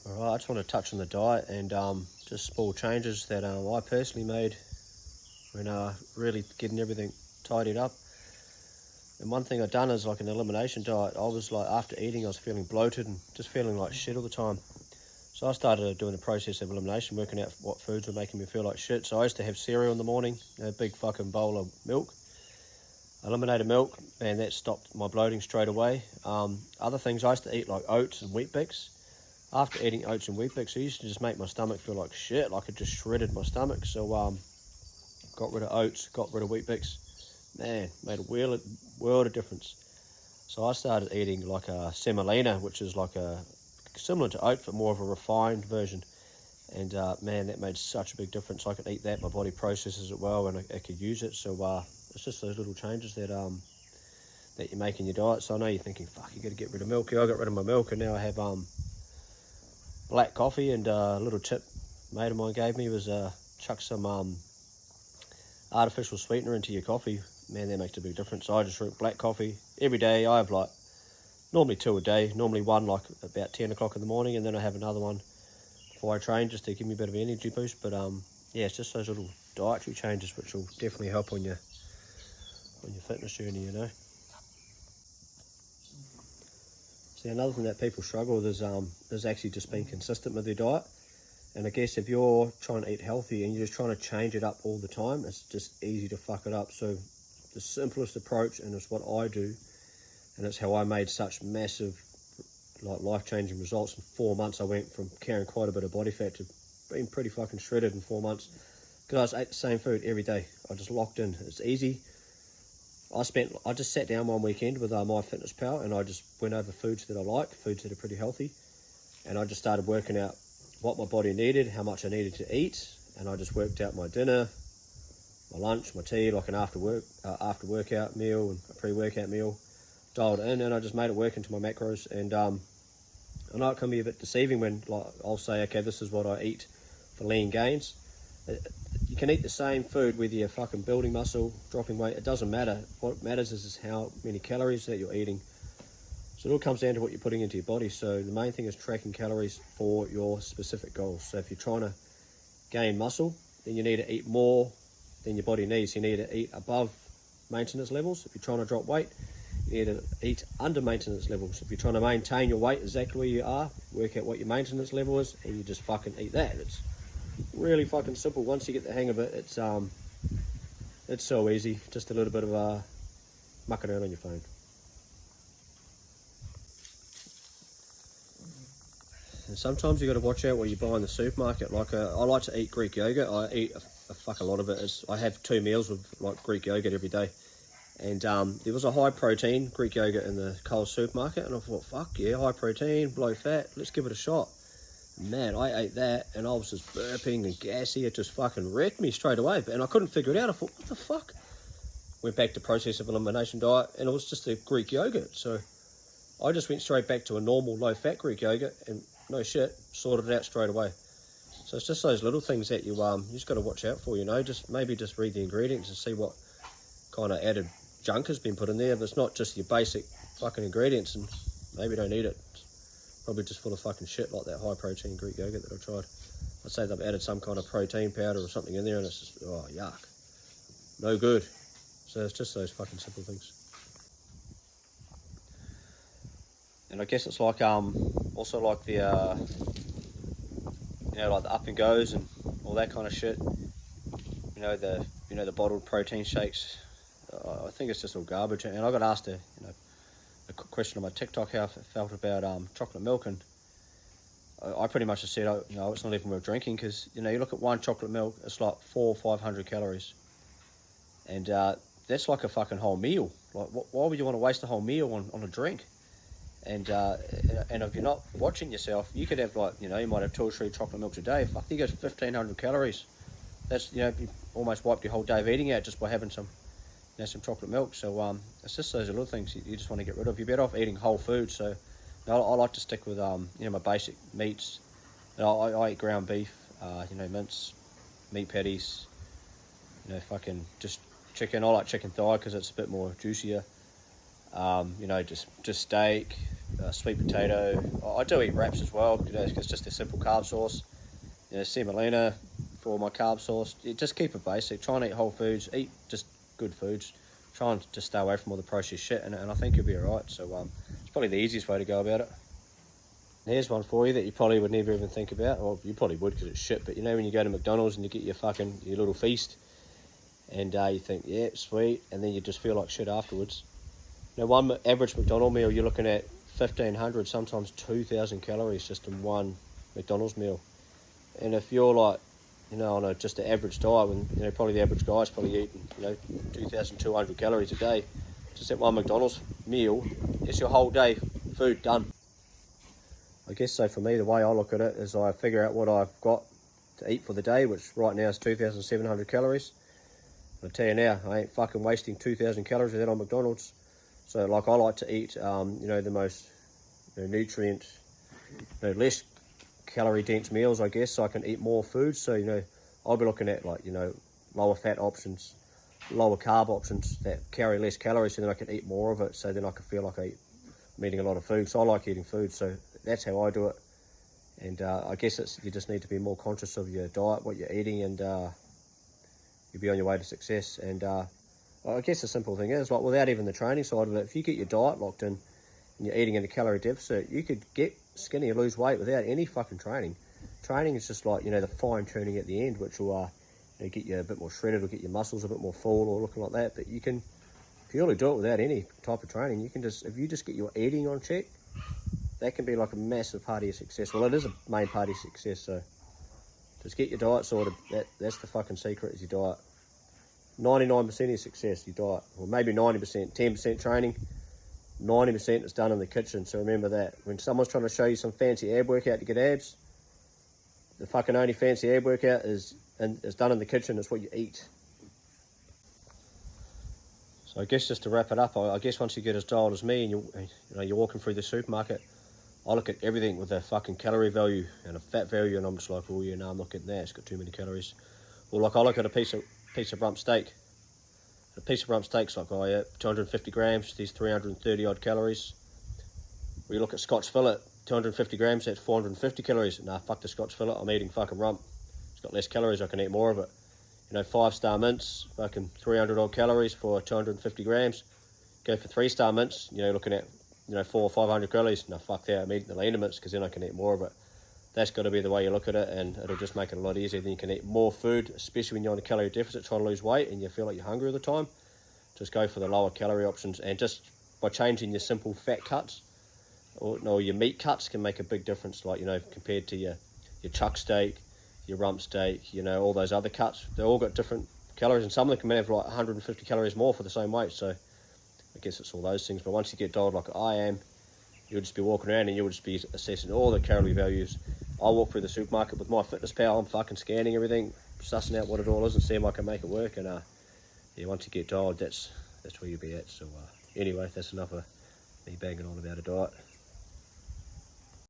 Alright, I just want to touch on the diet and just small changes that I personally made when really getting everything tidied up. And one thing I've done is like an elimination diet. I was like, after eating, I was feeling bloated and just feeling like shit all the time. So I started doing the process of elimination, working out what foods were making me feel like shit. So I used to have cereal in the morning, a big fucking bowl of milk. Eliminated milk, and that stopped my bloating straight away. Other things, I used to eat like oats and Weet-Bix. After eating oats and Weet-Bix, it used to just make my stomach feel like shit, like it just shredded my stomach. So got rid of oats, got rid of Weet-Bix. Man, made a world of difference. So I started eating like a semolina, which is like similar to oats, but more of a refined version. And man, that made such a big difference. I could eat that, my body processes it well, and I could use it. So it's just those little changes that that you make in your diet. So I know you're thinking, fuck, you got to get rid of milk. Yeah, I got rid of my milk, and now I have black coffee. And a little tip a mate of mine gave me was chuck some artificial sweetener into your coffee. Man, that makes a big difference. So I just drink black coffee every day. I have like normally 2 a day, normally one like about 10 o'clock in the morning, and then I have another one before I train just to give me a bit of an energy boost. But yeah, it's just those little dietary changes which will definitely help on your fitness journey, you know. See, another thing that people struggle with is actually just being consistent with their diet. And I guess if you're trying to eat healthy and you're just trying to change it up all the time, it's just easy to fuck it up. So the simplest approach, and it's what I do, and it's how I made such massive, like, life-changing results. In 4 months, I went from carrying quite a bit of body fat to being pretty fucking shredded in 4 months. Because I ate the same food every day. I just locked in. It's easy. I just sat down one weekend with MyFitnessPal, and I just went over foods that I like, foods that are pretty healthy. And I just started working out what my body needed, how much I needed to eat. And I just worked out my dinner, my lunch, my tea, like an after workout meal and a pre-workout meal, dialed in, and I just made it work into my macros. And I know it can be a bit deceiving when, like, I'll say, okay, this is what I eat for lean gains. You can eat the same food whether you're fucking building muscle, dropping weight. It doesn't matter. What matters is how many calories that you're eating. So it all comes down to what you're putting into your body. So the main thing is tracking calories for your specific goals. So if you're trying to gain muscle, then you need to eat more than your body needs. You need to eat above maintenance levels. If you're trying to drop weight, you need to eat under maintenance levels. If you're trying to maintain your weight exactly where you are, work out what your maintenance level is, and you just fucking eat that. It's really fucking simple. Once you get the hang of it, it's so easy. Just a little bit of mucking around on your phone. And sometimes you got to watch out what you buy in the supermarket. Like I like to eat Greek yogurt. I eat a lot of it. I have 2 meals with like Greek yogurt every day. And there was a high protein Greek yogurt in the Coles supermarket, and I thought, fuck yeah, high protein, low fat, let's give it a shot. Man, I ate that, and I was just burping and gassy. It just fucking wrecked me straight away, and I couldn't figure it out. I thought, what the fuck? Went back to process of elimination diet, and it was just a Greek yogurt. So I just went straight back to a normal low-fat Greek yogurt, and no shit, sorted it out straight away. So it's just those little things that you just got to watch out for, you know. Maybe just read the ingredients and see what kind of added junk has been put in there. But it's not just your basic fucking ingredients, and maybe you don't need it. It's probably just full of fucking shit, like that high protein Greek yogurt that I tried. I'd say they've added some kind of protein powder or something in there, and it's just, oh, yuck. No good. So it's just those fucking simple things. And I guess it's like also like the like the up and goes and all that kind of shit. The bottled protein shakes. I think it's just all garbage. And I got asked a question on my TikTok how I felt about chocolate milk, and I pretty much just said, it's not even worth drinking, because you look at one chocolate milk, it's like 400 or 500 calories, and that's like a fucking whole meal. Like, why would you want to waste a whole meal on a drink? And if you're not watching yourself, you could have you might have 2 or 3 chocolate milks a day. Fuck, you get 1,500 calories. That's, you almost wiped your whole day of eating out just by having some chocolate milk. So it's just those little things you just want to get rid of. You're better off eating whole food. So I like to stick with my basic meats. I eat ground beef, mince, meat patties, fucking just chicken. I like chicken thigh because it's a bit more juicier. Just steak, sweet potato. I do eat wraps as well, you know, it's just a simple carb source. You know, semolina for all my carb source. You just keep it basic. Try and eat whole foods. Eat just good foods. Try and just stay away from all the processed shit, and I think you'll be alright. So it's probably the easiest way to go about it. And here's one for you that you probably would never even think about. Well, you probably would because it's shit. But you know when you go to McDonald's and you get your little feast, and you think, yeah, sweet, and then you just feel like shit afterwards. Now, one average McDonald's meal, you're looking at 1,500, sometimes 2,000 calories just in one McDonald's meal. And if you're like, you know, on just an average diet, when, you know, probably the average guy's probably eating, you know, 2,200 calories a day, just at one McDonald's meal, it's your whole day food done. I guess so for me, the way I look at it is I figure out what I've got to eat for the day, which right now is 2,700 calories. I tell you now, I ain't fucking wasting 2,000 calories of that on McDonald's. So, like, I like to eat, you know, the most, you know, nutrient, you know, less calorie dense meals, I guess, so I can eat more food. So, you know, I'll be looking at, like, you know, lower fat options, lower carb options that carry less calories, so then I can eat more of it, so then I can feel like I'm eating a lot of food. So I like eating food, so that's how I do it. And I guess you just need to be more conscious of your diet, what you're eating, and you'll be on your way to success. And I guess the simple thing is, like, without even the training side of it, if you get your diet locked in and you're eating in a calorie deficit, you could get skinny and lose weight without any fucking training. Training is just like, you know, the fine tuning at the end, which will you know, get you a bit more shredded, or get your muscles a bit more full or looking like that. But you can purely do it without any type of training. You can just, if you just get your eating on check, that can be like a massive part of your success. Well, it is a main part of your success, so just get your diet sorted. That's the fucking secret, is your diet. 99% of your success, your diet. Or maybe 90%, 10% training, 90% is done in the kitchen. So remember that. When someone's trying to show you some fancy ab workout to get abs, the fucking only fancy ab workout is done in the kitchen. It's what you eat. So I guess just to wrap it up, I guess once you get as dialed as me, and you're walking through the supermarket, I look at everything with a fucking calorie value and a fat value, and I'm just like, oh yeah, no, I'm not getting that. It's got too many calories. Or like I look at a piece of rump steak. A piece of rump steak's like, oh yeah, 250 grams, there's 330 odd calories. We look at Scotch fillet, 250 grams, that's 450 calories. Nah, fuck the Scotch fillet, I'm eating fucking rump. It's got less calories, I can eat more of it. You know, 5-star mince, fucking 300 odd calories for 250 grams. Go for 3-star mince, you know, looking at, you know, 400 or 500 calories. No, fuck that, I'm eating the leaner mince, because then I can eat more of it. That's got to be the way you look at it, and it'll just make it a lot easier. Then you can eat more food, especially when you're on a calorie deficit trying to lose weight and you feel like you're hungry all the time. Just go for the lower calorie options, and just by changing your simple fat cuts or your meat cuts can make a big difference. Like, you know, compared to your chuck steak, your rump steak, you know, all those other cuts, they all got different calories, and some of them can have like 150 calories more for the same weight. So I guess it's all those things. But once you get dialed like I am, you'll just be walking around and you'll just be assessing all the calorie values. I walk through the supermarket with my MyFitnessPal, I'm fucking scanning everything, sussing out what it all is and seeing if I can make it work. And yeah, once you get dialed, that's where you'll be at. So anyway, that's enough of me banging on about a diet.